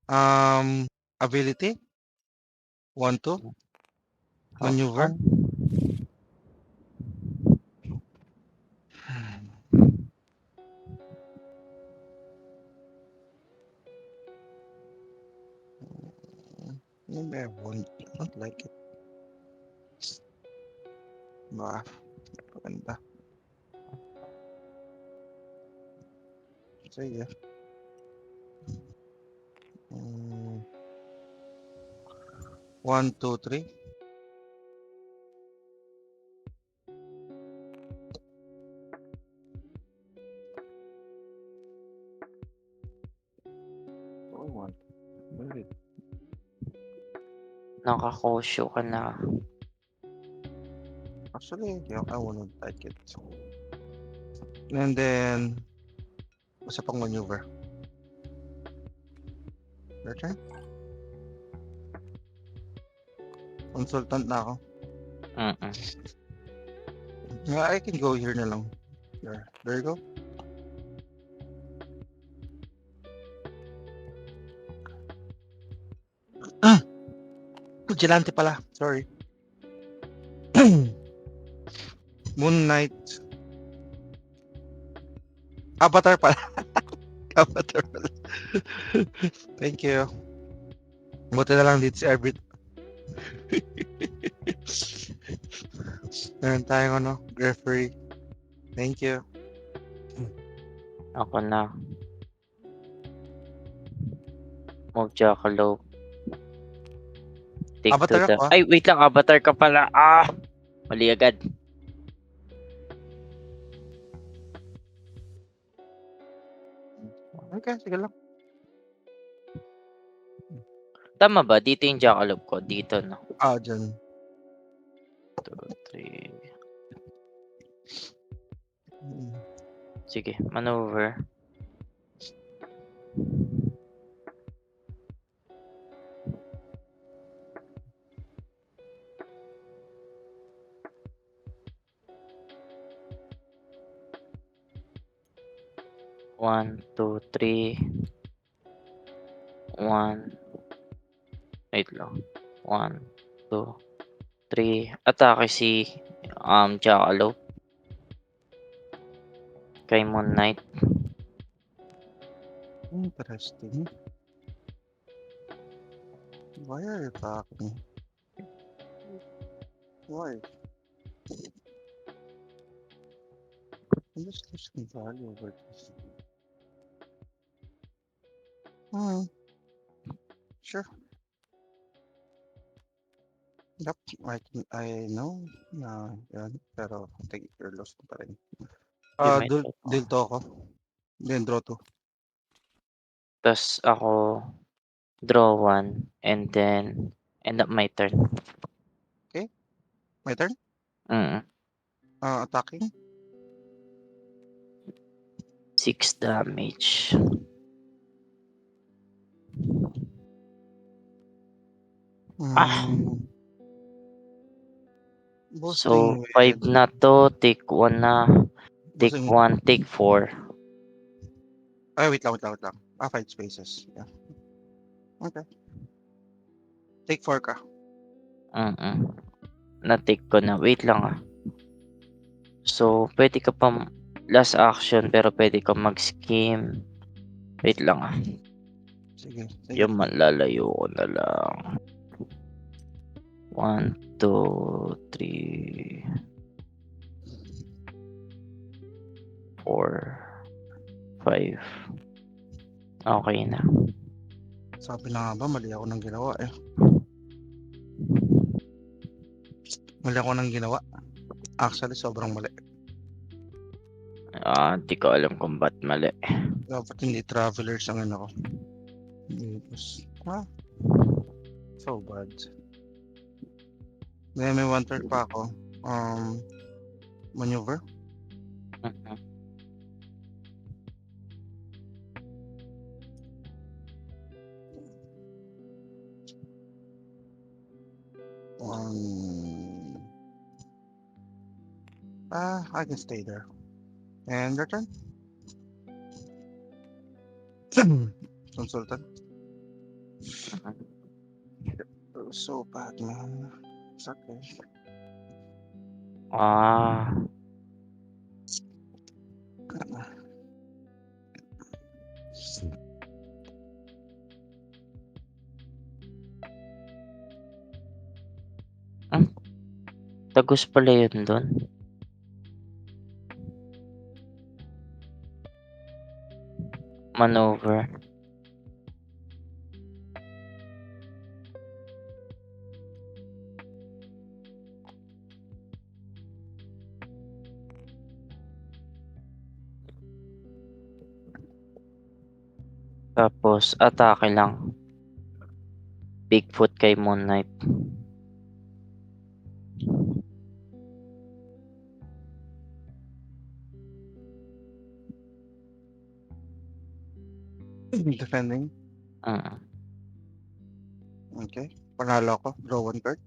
Ability, 1, 2, Have maneuver. fun. Maybe I won't like it. Ba, maganda. Sige. 1, 2, 3. Oh, 1. Very. Nakakosyo ka na. Actually, I won't like it. And then, isa pang maneuver. Your turn. Consultant na ako. Yeah, I can go here na lang. There you go. Vigilante pala. Sorry. Moon Knight. Avatar pala. Avatar pala. Thank you. Buti na lang dito si Arbit. Meron tayong ano, referee. Thank you. Ako na. Move Jackalope. Take to Avatar the... ako. Ay, wait lang. Avatar ka pala. Mali agad. Okay, sige lang. Tama ba? Dito yung Jackalope ko. Dito, no? Dyan. 2, 3. Mm. Sige, maneuver. One, two, three. 1. Wait lang. 1, 2, 3. Atake si Jackalope. Kay Moon Knight. Interesting. Why are you talking? Why? I'm just losing value over this. Sure. Yep, I know na yan, pero take your loss pa rin. Yung may Deal to ako. Then draw 2. Tas ako draw 1 and then end up my turn. Okay, my turn. Attacking. 6 damage. So, Boosting 5 with... na to. Take 1 na. Take Boosting... 1, take 4. Ay, wait lang. 5 spaces. Yeah. Okay. Take 4 ka. Na-take ko na. Wait lang So, pwede ka pa last action pero pwede ka mag-scheme. Wait lang Sige. Yung lalayo ko na lang. 1, 2, 3, 4, 5. Okay na. Sabi na nga ba, mali ako ng ginawa eh. Mali ako ng ginawa. Actually, sobrang mali. Di ko alam kung ba't mali. Dapat hindi travelers ang ano ko. So bad. Then may 1 turn pa ako. Maneuver. I can stay there. And your turn. Consultant. So bad, man. It's okay. Ah, hmm, Tagus pala yun dun. Maneuver. Tapos atake lang. Bigfoot kay Moon Knight. Defending. Mm. Okay. Panalo ko. Draw 1 card.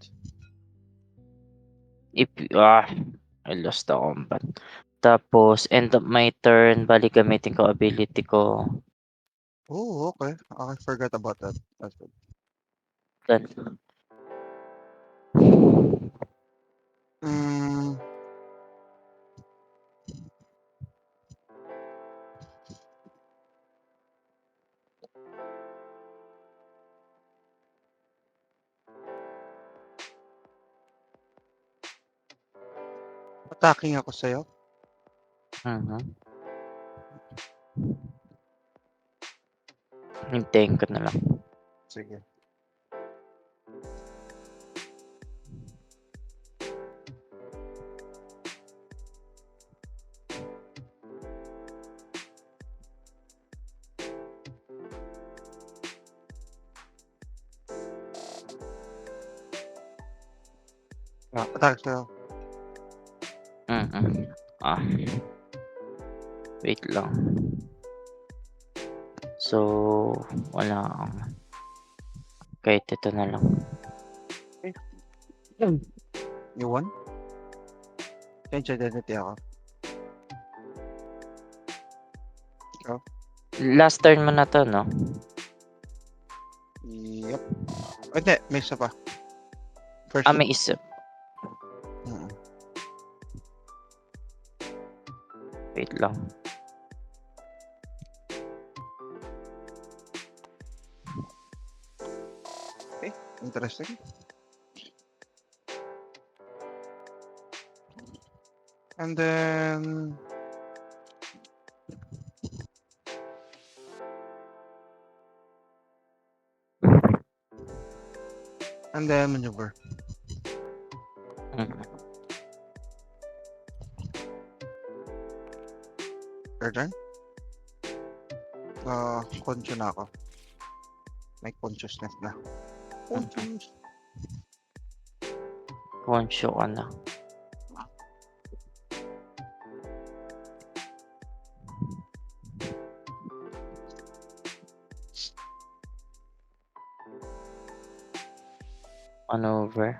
I lost the combat. Tapos end of my turn, bali gamitin ko ability ko. Oh, okay. I forgot about that. That's good. Done. Mm, attacking ako sa'yo. Mhm. Hintayin ko na lang. Sige. Attack sa'yo. Mm. Wait lang. So, wala akong kahit ito na lang. You won? Change identity ako. Last turn mo na to, no? Yep. Hindi, may isa pa. First May isa. Mm. Wait lang. Interesting. And then maneuver. Mm. Your turn. Conscious na ako. May consciousness na. Conscious. Conscio ka na. Maneuver.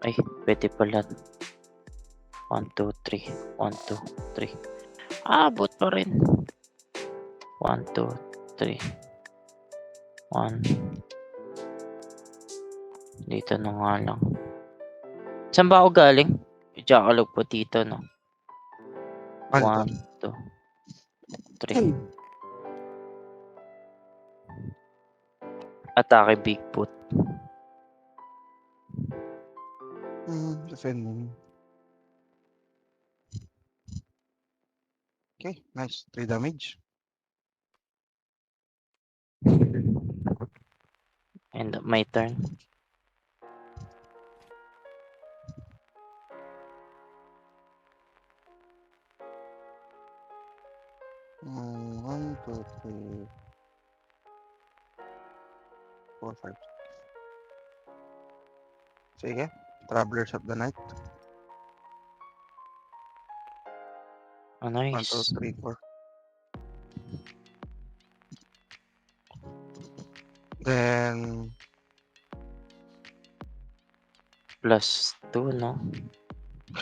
Ay, pwede pala. 1, 2, 3. 1, 2, 3. Abot pa rin. 1, 2, 3. 1. Dito na nga lang. Saan ba ako galing? Jakalog po dito, no? Ano 1, to? 2, 3. Atake Bigfoot. Defending. Okay, nice. 3 damage. End of my turn. One, two, three, 4, 5. Sige. Travelers of the Night. Oh, 1, 2, nice. 3, 4. Then +2, no?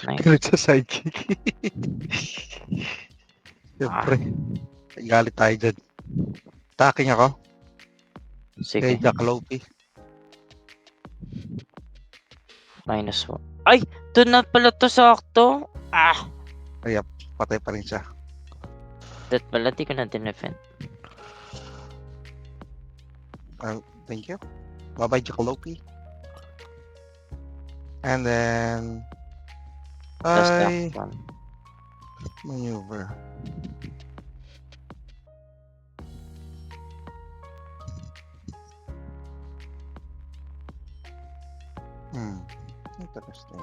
Nice. Galit sa sidekick. Ah, Siyempre, galit tayo dyan. Attacking ako. sige. Kay Jackalope. -1. Ay! Doon na pala to sakto. Ah! Ayap, patay pa rin siya. That pala, di ko na dinefend. Thank you. Bye-bye, Jackalope. And then... Last I action. maneuver. Interesting.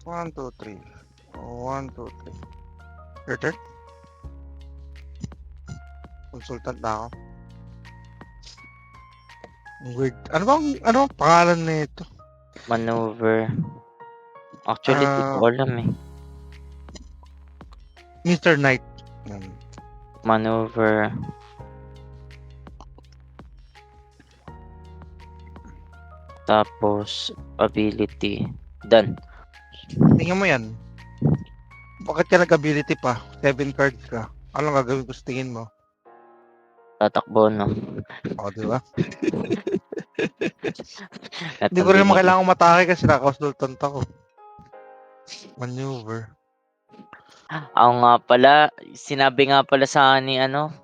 1, 2, 3. 1, 2, 3. Your turn? Consultant na ako. Weird. Ano bang pangalan nito? Maneuver. Actually, di ko alam eh. Mr. Knight. Maneuver. Tapos, ability. Done. Tingnan mo yan. Bakit ka nag-ability pa? 7 cards ka. Anong gagawin ko sa tingin mo? Tatakbo, no? O, di ba? Hindi ko Natandi rin naman mo. kailangan matake kasi naka-consultant ako. Maneuver. Ako nga pala, sinabi nga pala sa akin ni nung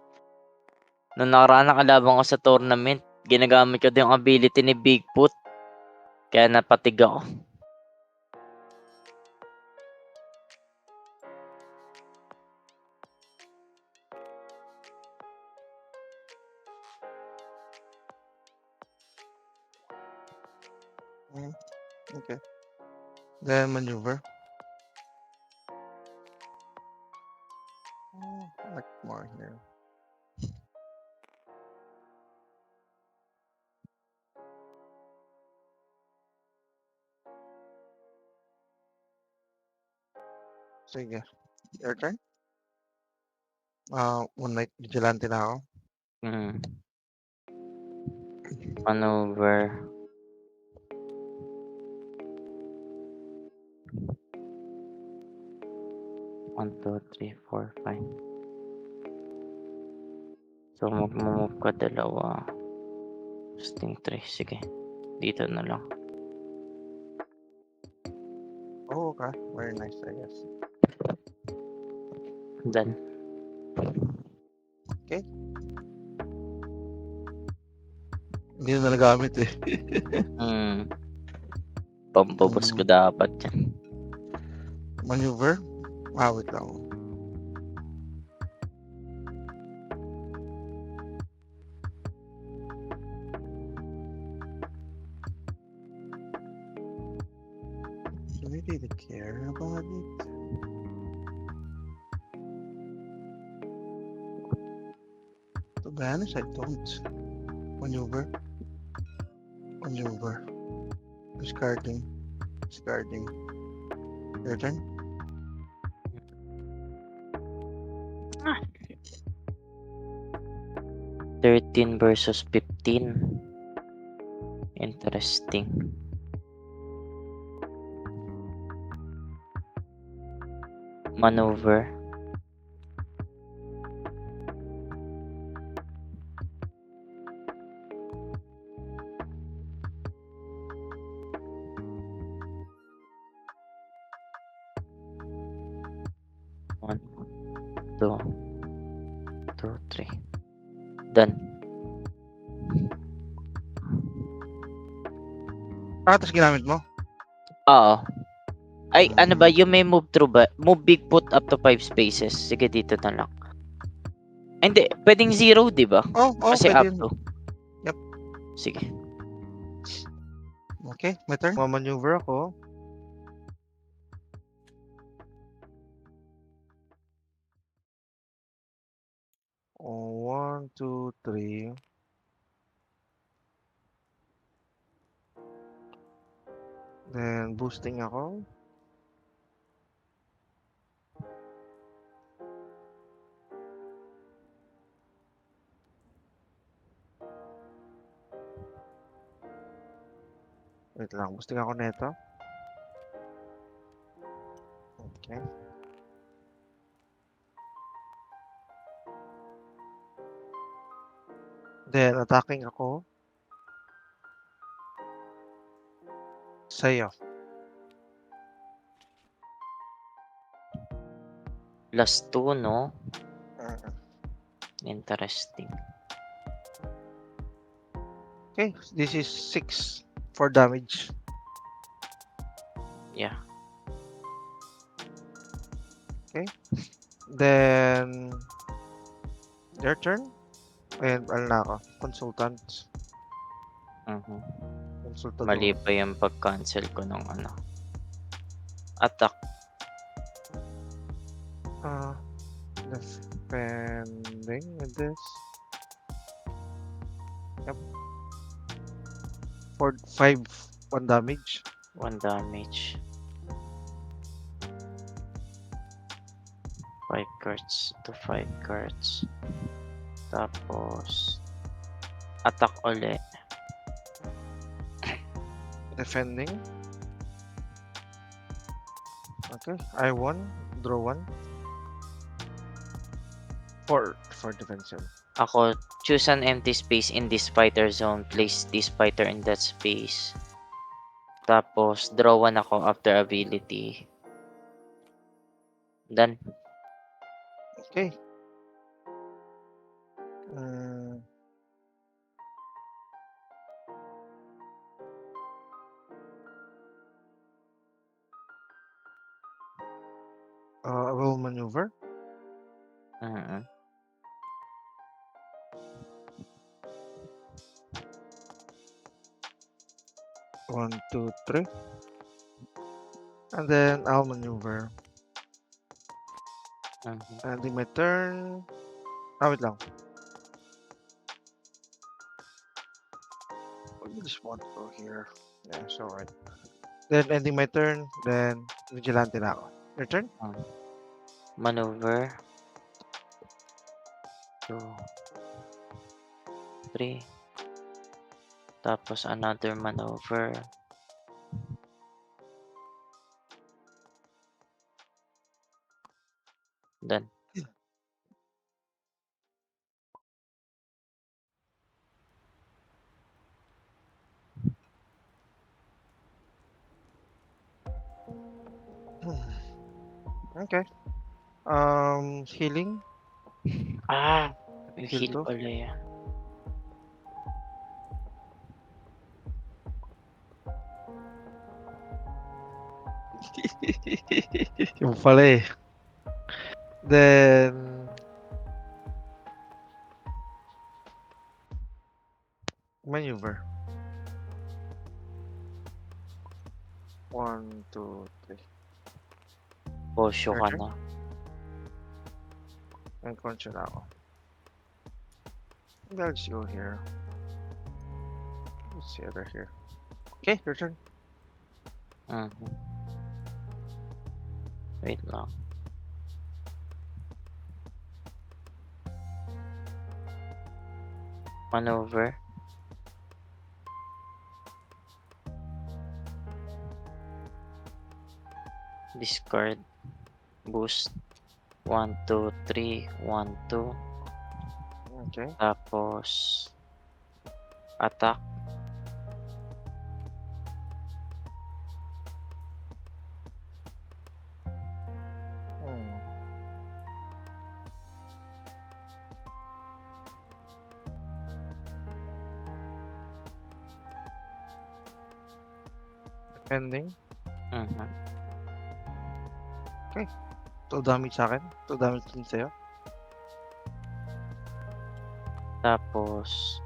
nakaraan nakalaban ko sa tournament, ginagamit ko din yung ability ni Bigfoot. Kaya napatig ako. Okay. Then maneuver. Like more here. Sige. Your turn? One night vigilante na ako. Maneuver. One, two, three, four, 5. So, mag-move ka dalawa. Sting 3. Sige. Dito na lang. Oh, okay. Very nice, I guess. Done. Okay. Hindi na nagamit eh. Pampabos ko dapat yan. Maneuver? Wait lang. Do we really care about it? To be honest, I don't. Maneuver. Maneuver. Discarding. Discarding. Your turn? Ah. 13 versus 15. Interesting. Maneuver. One, two, 3. Done. Tapos ginamit mo? Oo. Ay, ano ba? You may move through ba? Move Bigfoot up to 5 spaces. Sige, dito na lang. Hindi, pwedeng 0, di ba? Oh, Kasi pwede up yun. to. Yep. Sige. Okay, my turn. Mamaneuver ako. Oh, 1, 2, 3. Then, boosting ako. Wait lang, boosting ako neto. Okay. Then, attacking ako sa'yo. Last 2, no? Mm. Interesting. Okay, this is 6 for damage. Yeah. Then, your turn. And ano na ako? Consultant. Mhm. Consultador. Mali pa yung pag-cancel ko ng ano. Attack. Defending with this. Yep. For 5, 1 damage. 1 damage. 5 cards to 5 cards. Tapos, attack uli. Defending. Okay, I won. Draw 1. 4 for defensive. Ako, choose an empty space in this fighter zone. Place this fighter in that space. Tapos, draw 1 ako after ability. Done. Okay. Mm, I will maneuver. Mhm. One, two, three. And then I'll maneuver. Mhm. And in my turn. Wait lang. I just want to go here. Yeah, it's alright. Then ending my turn, then vigilante na ako. Your turn? Maneuver. 2, 3. Tapos another maneuver. Done. Okay. Healing. Ah! Heal Heal to. pala yan. Yung pala eh. Then maneuver. 1, 2, 3. Posyo Your ka turn? na. And control na ako. I'll just go here. Let's see other here. Okay, your turn. Mhm. Wait lang. Maneuver. Discard. Boost. 1, 2, 3. 1, 2. Okay. Tapos, attack. Hmm. Defending. Mhm. 2 damage sa akin. 2 damage din sa'yo. Tapos,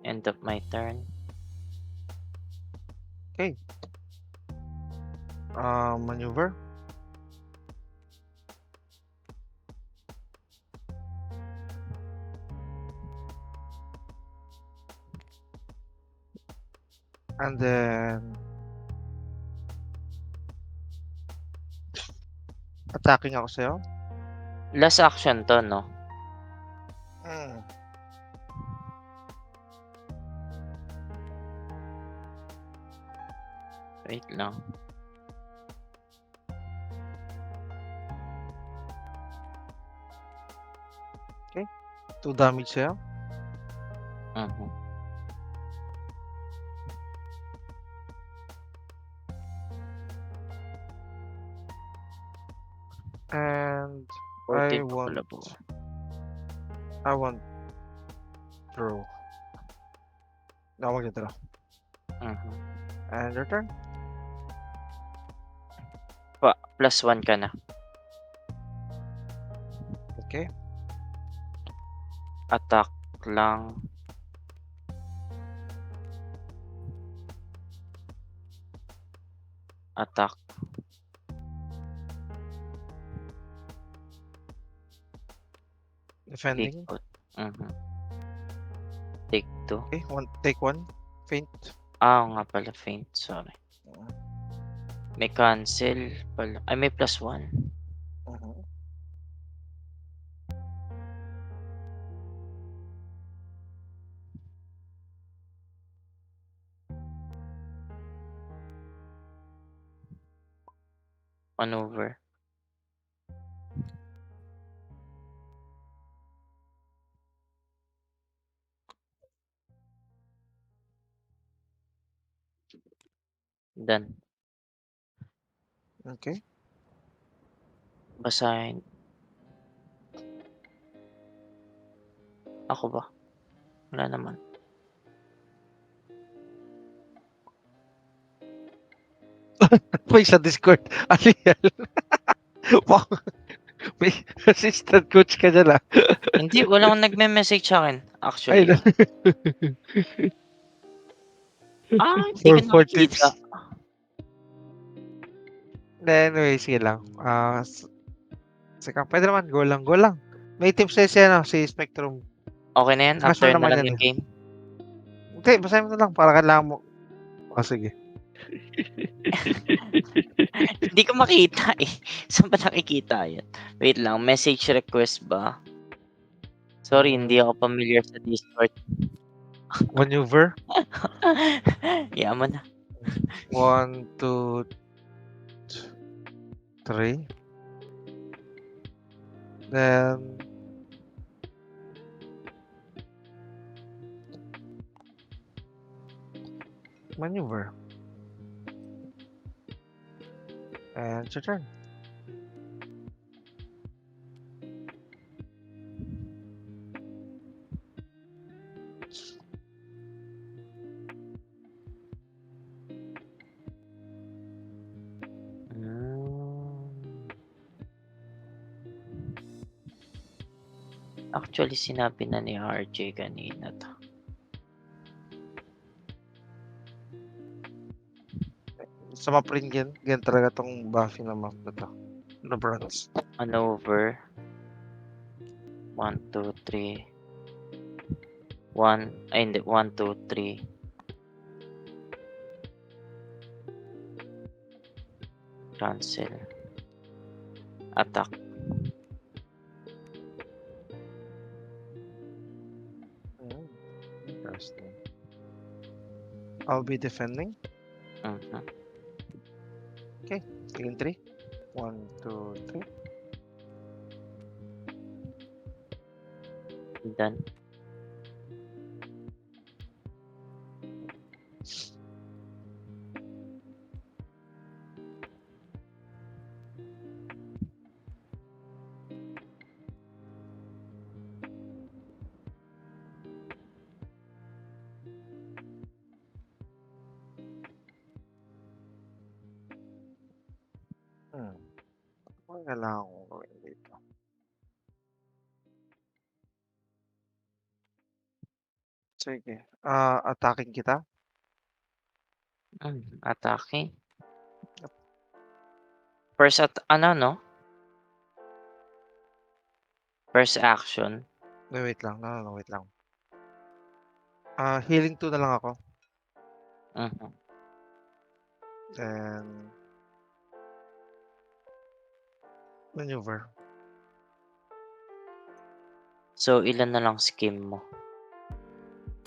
end of my turn. Maneuver. And then attacking ako sa'yo. Last action to, no? Hmm. Wait lang. Okay. 2 damage sa'yo. Mhm. And 14 pa pala po. I want draw. No, mag-draw. Mhm. And your turn. +1 ka na. Okay. Attack lang. Attack. Defending. Bigfoot. Mhm. Take 2. Okay, take 1. Faint. Oo nga pala, faint. Sorry. May cancel pala. Ay, may +1. Mhm. Maneuver. Done. Okay. Basahin. Ako ba? Wala naman. May sa Discord. Ano yan? Wow. May assistant coach ka dyan ah. Hindi, walang nagme-message sa'kin, Ay, actually. Hindi ko for nakikita. tips. Anyway, sige lang. Pwede naman, go lang, go lang. May tips na siya, no, si Spectrum. Okay na yan? After Casual na naman lang yan yung eh. game? Hindi, basahin mo na lang para kailangan mo. Sige. Hindi ko makita eh. Saan ba nakikita yan? Wait lang, message request ba? Sorry, hindi ako familiar sa Discord. Maneuver. Yaman na. 1, 2, 3. Then, maneuver. And it's your turn. Actually, sinabi na ni RJ kanina to. Sa map rin yan talaga tong buffy na map na to. Na bronze. Maneuver. 1, 2, 3. 1, ay hindi, 1, 2, 3. Cancel. Attack. Interesting. I'll be defending. Mhm. Again, 3. 1, 2, 3. Done. Ano kailangan kong gawin dito? Sige. Attacking kita. Atake. First no? First action. Wait lang. No, wait lang. Healing 2 na lang ako. Mhm. Then, maneuver. So, ilan na lang scheme mo?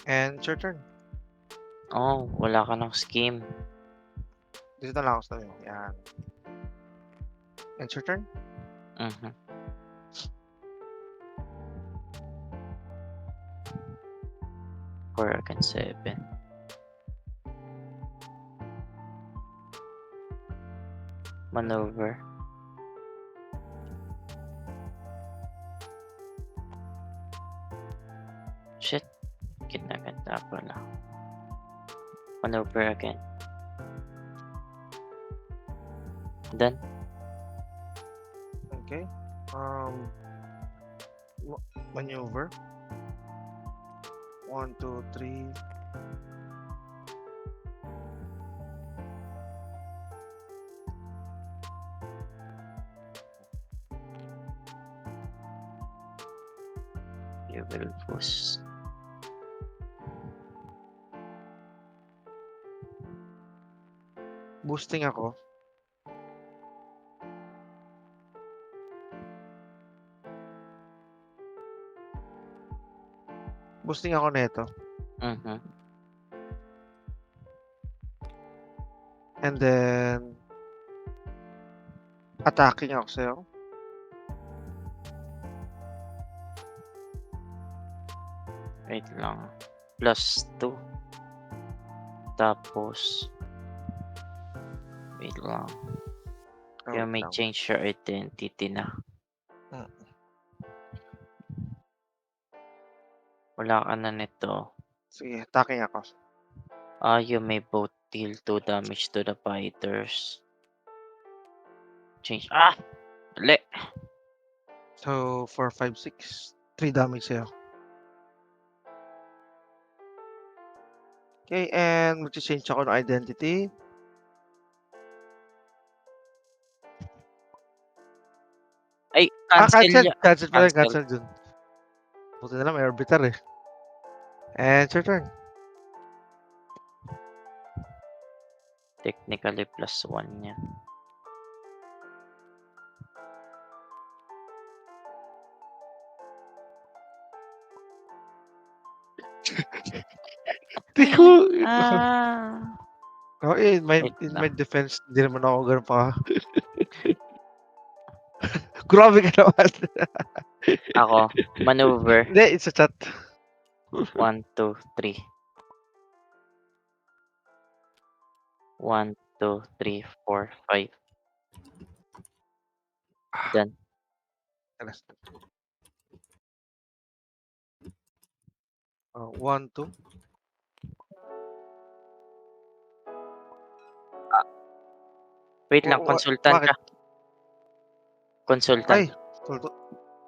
And it's your turn. Oh, wala ka ng scheme. Dito lang ako sa inyo. Yan. And your turn? Mhm. Four against 7. Maneuver. Shit. Kinaganda pala. Maneuver again. Done. Okay. Maneuver. 1, 2, 3. You will boost. Boosting ako. Boosting ako nito. Mhm. And then attacking ako sa'yo. Wait lang. Plus 2. Tapos. Wait lang. You may change your identity na. Mm. Wala ka na nito. Sige, attacking ako. You may both deal 2 damage to the fighters. Change. Dali. So, 4, 5, 6. 3 damage sa'yo. Okay, and mag-change ako ng identity. Ay, cancel. Cancel pala, Cancel. cancel dun. Buti na lang, may arbiter eh. And it's your turn. Technically plus 1 yan. Di ko... Oh, in my defense, hindi naman ako ganun pa. Grabe ka naman. Ako, maneuver. Hindi, it's a chat. 1, 2, 3. 1, 2, 3, 4, 5. Done. 1, 2. Wait lang, consultant Bakit? ka. Consultant. Ay,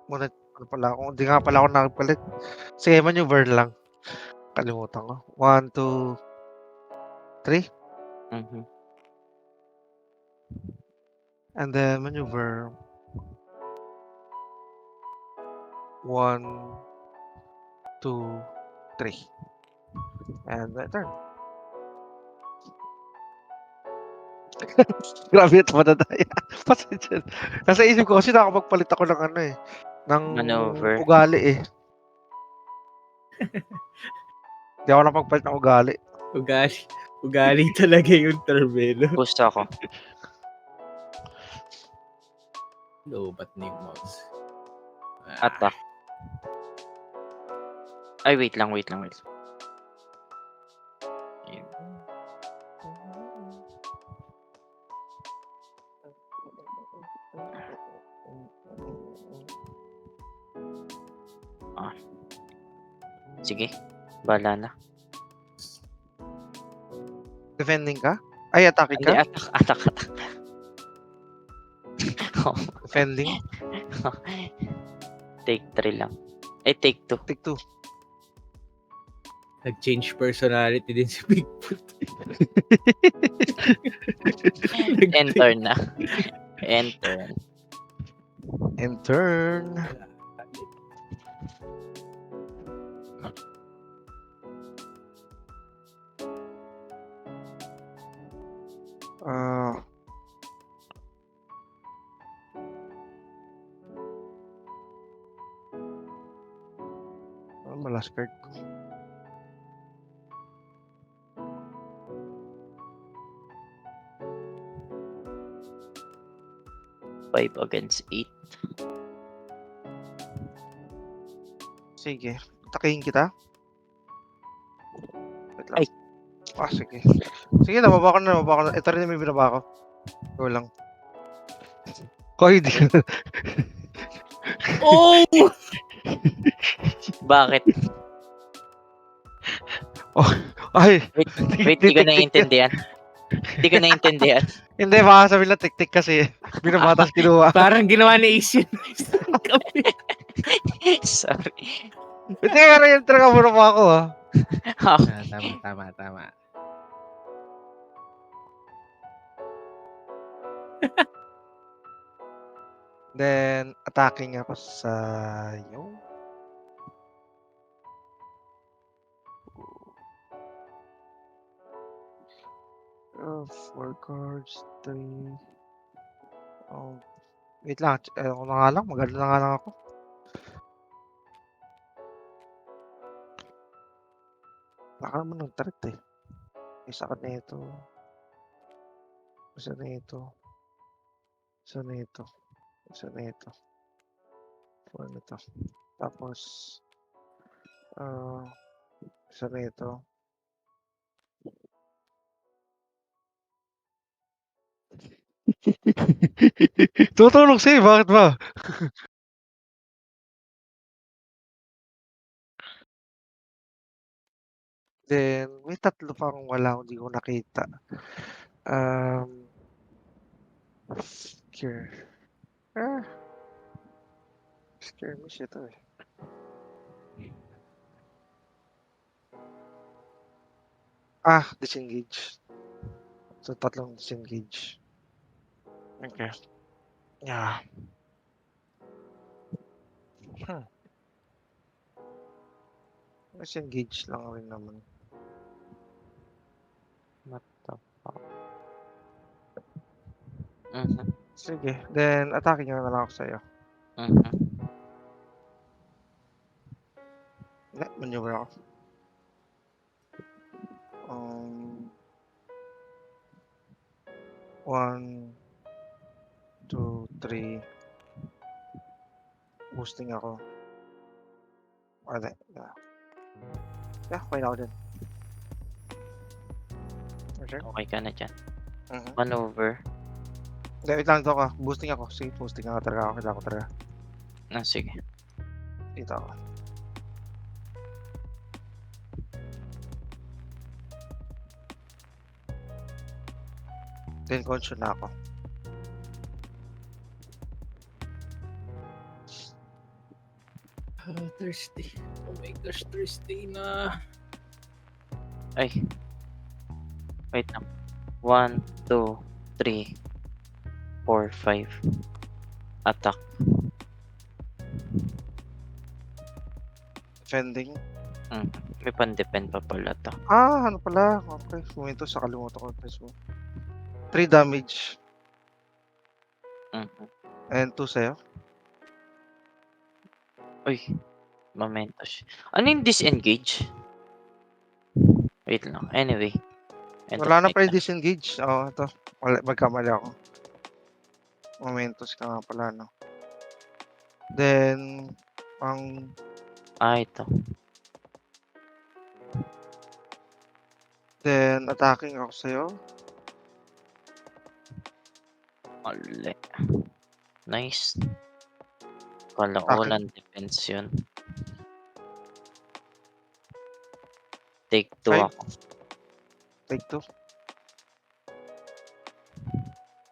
muna pala ako. Hindi nga pala ako nakapalit. Sige, maneuver lang. Kalimutan ko. 1, 2, 3. Mhm. And then maneuver. 1, 2, 3. And my turn. Grabe ito madadaya. Pasensya. Nasa isip ko kasi nakapagpalit ako ng ano eh. Ng Maneuver. ugali eh. Hindi ako nakapagpalit ng ugali. Ugali talaga yung termino. Boost ako. Lobat na yung mouse. Attack. Ay, wait lang. Ayun. Sige. Bala na. Defending ka? Ay, attacking Hindi, ka? attack. Defending? Take 3 lang. Ay, take 2. Take 2. Nag-change personality din si Bigfoot. Enter na. Enter. And turn. Last card ko. 5 against 8. Sige. Atakihin kita. Wait lang. Ay. Sige. Sige, nababa ko na. Ito rin yung may binaba ko. Go lang. Koy, di ka na. Oh! Bakit? Ay, Wait, di ko naiintindihan. Di ko naiintindihan. hindi, baka sabihin lang tik-tik kasi. Binabatas kinuha. Parang ginawa ni Ace yun. Sorry. Hindi, pero yung talaga muna pa ako ha. Tama. Then, attacking ako sa yung 4 cards, 3. Oh, wait lang. Ako na nga lang. Maganda na nga lang ako. Baka naman ng threat eh. Isa ka na ito. Isa na ito. Isa na ito. Isa na ito. 4 na ito. Tapos, isa na ito. Tutulog sa'yo, bakit ba? Then, may tatlo pa akong wala, hindi ko nakita. Scare. Skirmish ito eh. Disengage. So, tatlong disengage. Okay. Yeah. Disengage lang rin naman. What the fuck? Mhm. Sige. Then, attacking na lang ako sa'yo. Mhm. Maneuver ako. 1, 2, 3. Boosting ako. Okay. Yeah, okay na ako din. Okay. Okay ka na dyan. Mhm. Maneuver. Hindi, wait lang, ito ka. Boosting ako. Sige, boosting ako talaga. Kailangan ko talaga. Sige. Dito ako. Then, conscious na ako. Thursday. Oh my gosh, Thursday na. Ay. Wait lang. 1, 2, 3, 4, 5. Attack. Defending. May pan-defend pa pala to. Ano pala? Okay, ito sa kalimutan ko. 3 damage. And 2 sa'yo. Uy. Momentos. Ano yung disengage? Wait lang. Anyway. Wala na pala disengage. Ito. Magkamali ako. Momentos ka nga pala, no? Then, ito. Then, attacking ako sa'yo. Mali. Nice. Kala ko Akin. walang defense yun. Take 2 Five. ako. Take 2.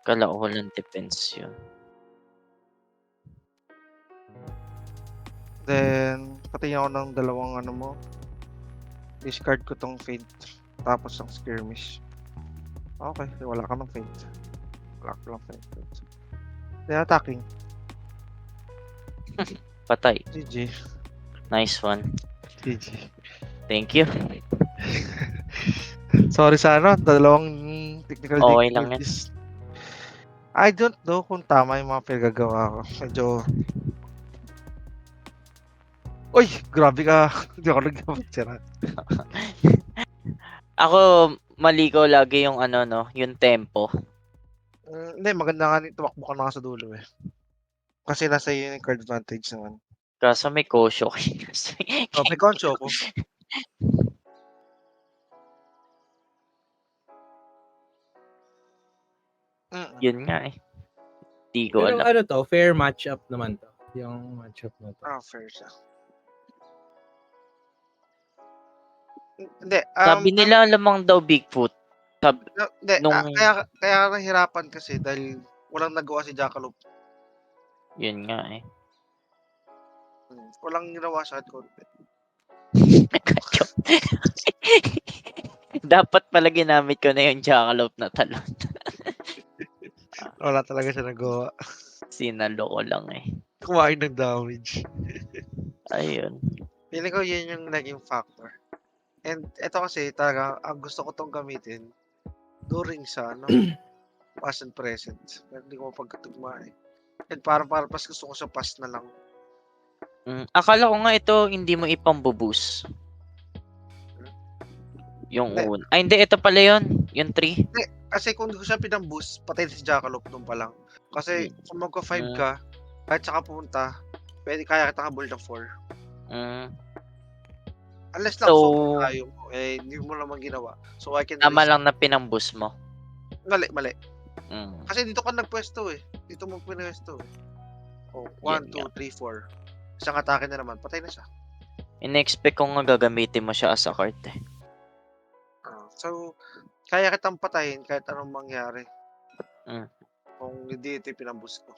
Kala ko walang defense yun. Then, patingin ako ng dalawang mo. Discard ko tong feint. Tapos ang skirmish. Okay, wala ka ng feint. Wala ka lang feint. Then, attacking. Patay. GG. Nice one. GG. Thank you. Sorry sa dalawang technical Okay lang yan. difficulties. I don't know kung tama yung mga pinagagawa ko. Medyo... Uy! Grabe ka! Hindi ako nagdapat sira. Ako, mali ko lagi yung yung tempo. Hindi maganda nga tumakbo ka na nga sa dulo, eh. Kasi nasa iyo yung card advantage naman. Kaso may Kosho kayo. Oh, may Concho ako. Yun nga eh. Di ko Pero alam. ano to, fair matchup naman to. Yung matchup na to. Fair siya. Hindi, Sabi nila lamang daw Bigfoot. hindi, nung- kaya nahirapan kasi dahil walang nagawa si Jackalope. Yun nga eh. Walang ginawa sa content. Dapat pala ginamit ko na yung Jackalope na talon. Wala talaga siya nagawa. Sinalo ko lang eh. Kumain ng damage. Ayun. Feeling ko yun yung naging factor. And ito kasi talaga, ang gusto ko tong gamitin during sa past and present. Pero hindi ko mapagkatugma eh. And parang pas gusto ko sa past na lang. Akala ko nga ito hindi mo ipambubus. Yung Hindi. una. Ay hindi, ito pala yun. Yung 3. Kasi kung hindi ko siya pinamboost, patay si Jackalope nung pa lang. Kasi kung magka 5 ka, kahit saka pumunta, pwede kaya kita kabul ng 4. Unless lang So, sobrang layo mo, eh hindi mo naman ginawa. So I can tama risk. lang na pinambus mo. Mali. Mm. Kasi dito ka nagpwesto eh. Dito mo pinwesto eh. Oh, Yan 1, 2, 3, 4. Isang atake na naman, patay na siya. In-expect ko nga gagamitin mo siya as a card eh. So, kaya kitang patayin kahit anong mangyari. Mm. Kung hindi ito yung pinamboost ko.